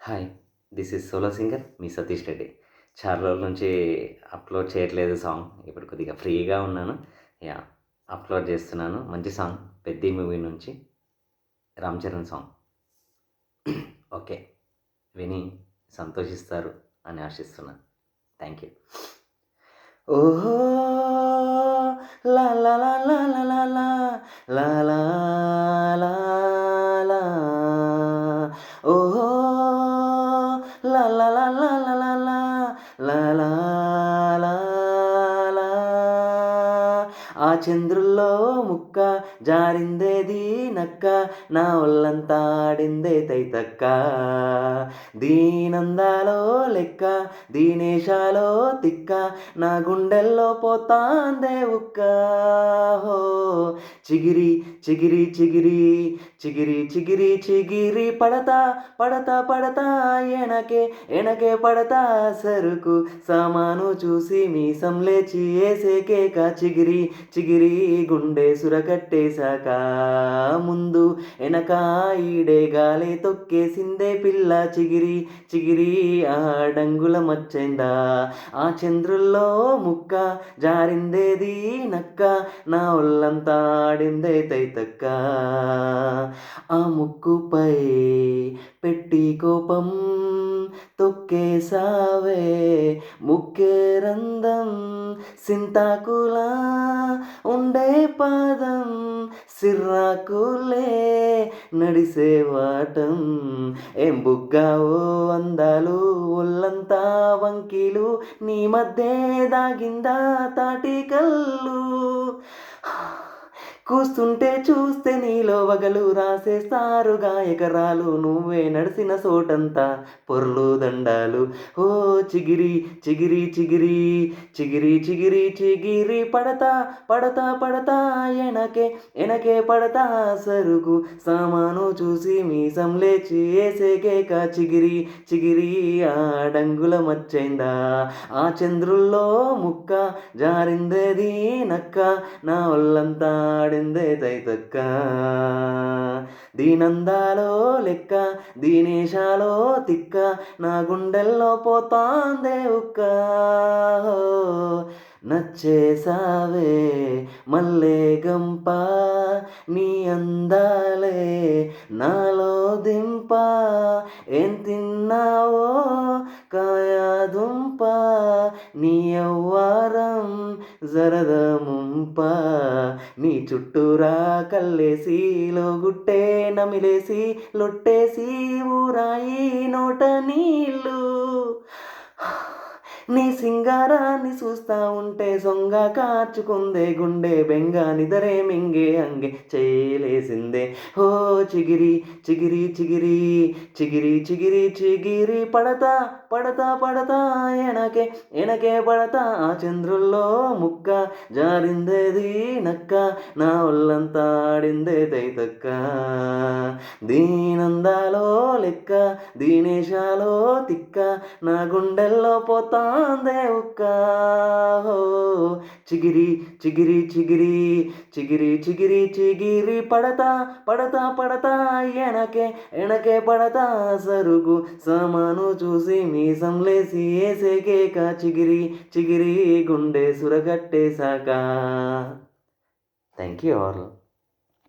Hi! This is solo singer మీ సతీష్ రెడ్డి. చాలా రోజుల నుంచి అప్‌లోడ్ చేయట్లేదు సాంగ్. ఇప్పుడు కొద్దిగా ఫ్రీగా ఉన్నాను. యాహ్! అప్‌లోడ్ చేస్తున్నాను. మంచి సాంగ్ 'పెద్ది' మూవీ నుంచి 'రామ్ చరణ్' సాంగ్. ఓకే. విని సంతోషిస్తారు అని ఆశిస్తున్నాను. Thank you. ఓహో! లా లా లా లా లా లా లా లా లా లా లా ఓహో! లా లా లా లా లా లా లా లా లా లా లా ఆ చంద్రుల్లో ముక్క జారిందేది నక్క నా ఒళ్ళంతా ఆడిందే తైతక్క దీనందాలో లెక్క దీనేశాలో తిక్క నా గుండెల్లో పోతాందే ఉక్క హో చిగిరి చిగిరి చిగిరి చిగిరి చిగిరి చిగిరి పడతా పడతా పడతా ఎనకే ఎనకే పడతా సరుకు సామాను చూసి మీసం లేచి ఏసే కేక చిగిరి చిగిరి గుండె సురకట్టేశాక ముందు ఎనక ఈడే గాలే తొక్కేసిందే పిల్ల చిగిరి చిగిరి ఆ డంగుల మచ్చిందా ఆ చంద్రుల్లో ముక్క జారిందేది నక్క నా ఒళ్ళంతా ఆడిందే తైతక్క ఆ ముక్కుపై పెట్టి కోపం తొక్కేసావే ముక్కే రందం సింతాకులా ఉండే పాదం సిర్రాకులే నడిసే వాటం ఏం బుగ్గావో అందాలు ఒళ్ళంతా వంకీలు నీ మధ్య దాగిందా తాటి కళ్ళు కూస్తుంటే చూస్తే నీలో వగలు రాసేస్తారు గాయకరాలు నువ్వే నడిసిన చోటంతా పొర్లు దండాలు ఓ చిగిరి చిగిరి చిగిరి చిగిరి చిగిరి చిగిరి పడతా పడతా పడతా ఎనకే ఎనకే పడతా సరుకు సామాను చూసి మీసం లేచి ఏసే కేక చిగిరి చిగిరి ఆ డంగుల మచ్చైందా ఆ చంద్రుల్లో ముక్క జారిందేది నక్క నా ఒళ్ళంతా ఆడిందే తైతక్క దీనందాలో లెక్క దీనేశాలో తిక్క నా గుండెల్లో పోతాందే ఉక్క నచ్చేసావే మల్లె గంప నీ అందాలే నాలో దింప ఏం తిన్నావో కాయదుంప నీ యవ్వారం జరద ముంప నీ చుట్టూరా కల్లేసి లోగుట్టే నమిలేసి లొట్టేసి ఊరాయి నోట నీళ్ళు నీ సింగారాన్ని చూస్తా ఉంటే సొంగ కార్చుకుందే గుండె బెంగ నిదరే మింగే అంగే చేయలేసిందే హో చిగిరి చిగిరి చిగిరి చిగిరి చిగిరి చిగిరి పడతా పడతా పడతా ఎనకే ఎనకే పడతా ఆ చంద్రుల్లో ముక్క జారిందేది నక్క నా ఒళ్ళంతా ఆడిందే తైతక్క దీనందాలో లెక్క దీనేశాలో తిక్క నా గుండెల్లో పోతాందే ఉక్క చిగిరి చిగిరి చిగిరి చిగిరి చిగిరి చిగిరి పడతా పడతా పడతా ఎనకే ఎనకే పడతా సరుకు సామాను చూసి మీసం లేసి ఏసే కేక చిగిరి చిగిరి గుండె సురగట్టేశాక థ్యాంక్ యూ ఆల్.